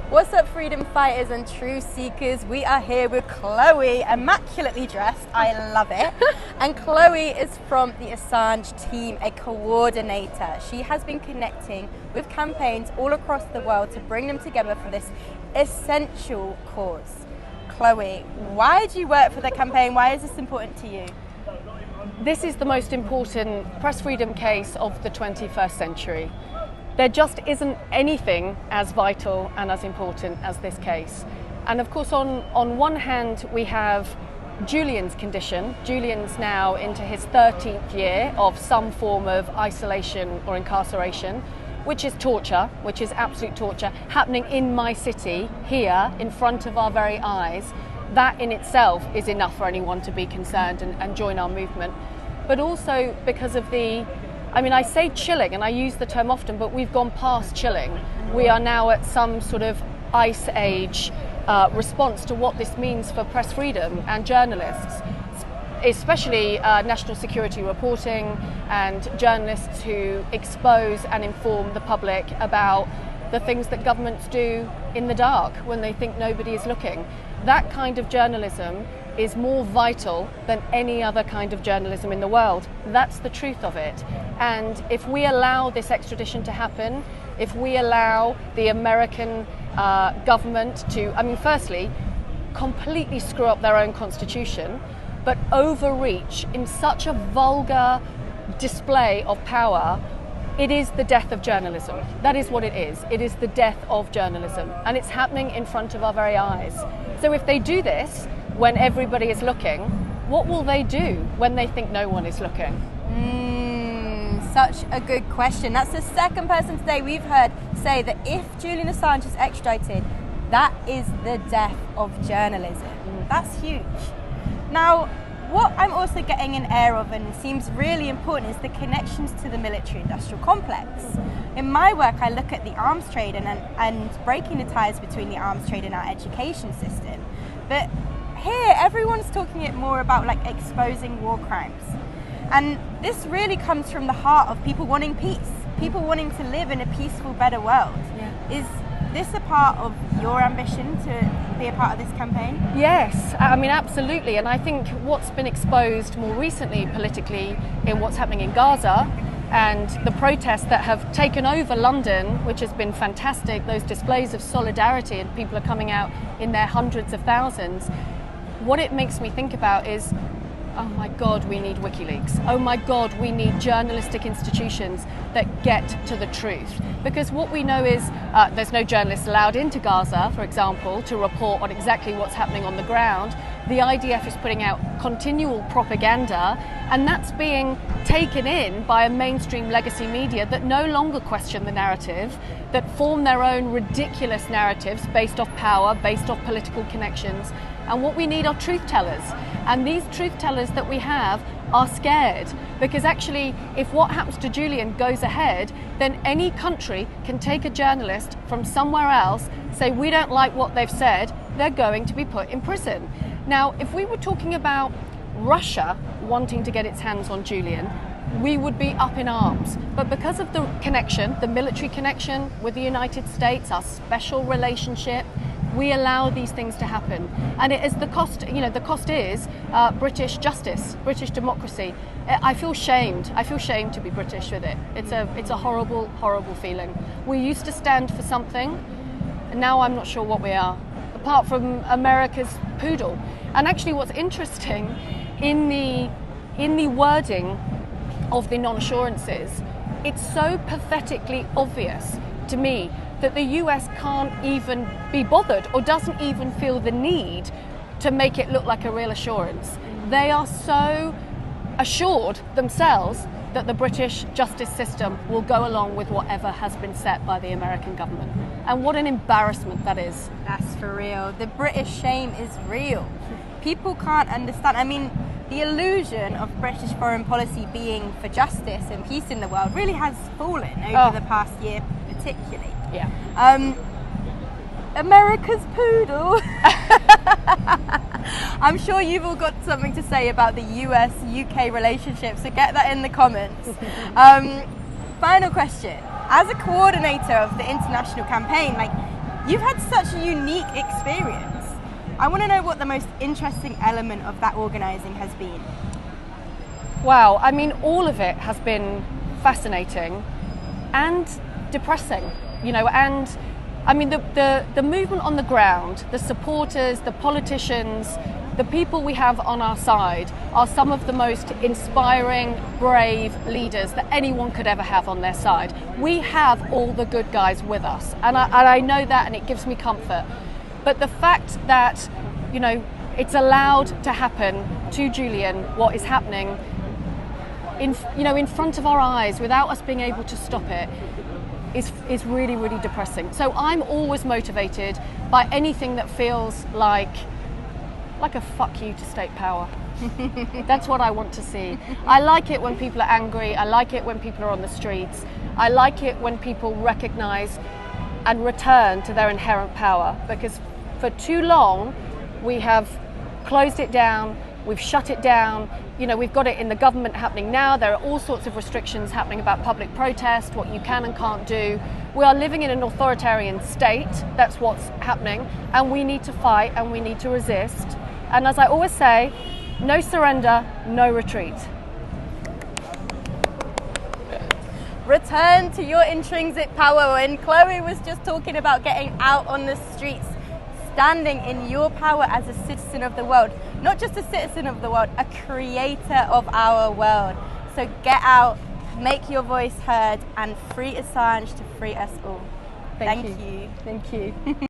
What's up, freedom fighters and truth seekers? We are here with Chloe, immaculately dressed. I love it. And Chloe is from the Assange team, a coordinator. She has been connecting with campaigns all across the world to bring them together for this essential cause. Chloe, why do you work for the campaign? Why is this important to you? This is the most important press freedom case of the 21st century. There just isn't anything as vital and as important as this case. And of course, on one hand, we have Julian's condition. Julian's now into his 13th year of some form of isolation or incarceration, which is torture, which is absolute torture, happening in my city, here, in front of our very eyes. That in itself is enough for anyone to be concerned and join our movement. But also because of I say chilling, and I use the term often, but we've gone past chilling. We are now at some sort of ice age response to what this means for press freedom and journalists, especially national security reporting and journalists who expose and inform the public about the things that governments do in the dark when they think nobody is looking. That kind of journalism is more vital than any other kind of journalism in the world. That's the truth of it. And if we allow this extradition to happen, if we allow the American government to, firstly, completely screw up their own constitution, but overreach in such a vulgar display of power, it is the death of journalism. That is what it is. It is the death of journalism. And it's happening in front of our very eyes. So if they do this when everybody is looking, what will they do when they think no one is looking? Such a good question. That's the second person today we've heard say that if Julian Assange is extradited, that is the death of journalism. That's huge. Now, what I'm also getting an air of and seems really important is the connections to the military-industrial complex. In my work, I look at the arms trade and breaking the ties between the arms trade and our education system. But here, everyone's talking it more about like exposing war crimes. And this really comes from the heart of people wanting peace, people wanting to live in a peaceful, better world. Yeah. Is this a part of your ambition to be a part of this campaign? Yes, absolutely. And I think what's been exposed more recently politically in what's happening in Gaza and the protests that have taken over London, which has been fantastic, those displays of solidarity and people are coming out in their hundreds of thousands, what it makes me think about is, oh my God, we need WikiLeaks. Oh my God, we need journalistic institutions that get to the truth. Because what we know is there's no journalists allowed into Gaza, for example, to report on exactly what's happening on the ground. The IDF is putting out continual propaganda, and that's being taken in by a mainstream legacy media that no longer question the narrative, that form their own ridiculous narratives based off power, based off political connections. And what we need are truth tellers. And these truth tellers that we have are scared because actually if what happens to Julian goes ahead, then any country can take a journalist from somewhere else, say we don't like what they've said, they're going to be put in prison. Now, if we were talking about Russia wanting to get its hands on Julian, we would be up in arms. But because of the connection, the military connection with the United States, our special relationship, we allow these things to happen. And it is the cost, the cost is British justice, British democracy. I feel shamed to be British with it. It's a horrible, horrible feeling. We used to stand for something, and now I'm not sure what we are, apart from America's poodle. And actually what's interesting, in the wording of the non-assurances, it's so pathetically obvious to me that the US can't even be bothered or doesn't even feel the need to make it look like a real assurance. They are so assured themselves that the British justice system will go along with whatever has been set by the American government. And what an embarrassment that is. That's for real. The British shame is real. People can't understand. The illusion of British foreign policy being for justice and peace in the world really has fallen over the past year particularly. Yeah. America's poodle. I'm sure you've all got something to say about the US-UK relationship, so get that in the comments. Final question. As a coordinator of the international campaign, You've had such a unique experience. I want to know what the most interesting element of that organising has been. Wow, I mean, all of it has been fascinating and depressing, and I mean, the movement on the ground, the supporters, the politicians, the people we have on our side are some of the most inspiring, brave leaders that anyone could ever have on their side. We have all the good guys with us, and I know that, and it gives me comfort. But the fact that, it's allowed to happen to Julian, what is happening in front of our eyes without us being able to stop it, is really, really depressing. So I'm always motivated by anything that feels like a fuck you to state power. That's what I want to see. I like it when people are angry. I like it when people are on the streets. I like it when people recognize and return to their inherent power, because for too long we have closed it down, we've shut it down. We've got it in the government happening now. There are all sorts of restrictions happening about public protest, what you can and can't do. We are living in an authoritarian state. That's what's happening. And we need to fight and we need to resist. And as I always say, no surrender, no retreat. Return to your intrinsic power. When Chloe was just talking about getting out on the streets, standing in your power as a citizen of the world, not just a citizen of the world, a creator of our world. So get out, make your voice heard, and free Assange to free us all. Thank you. Thank you.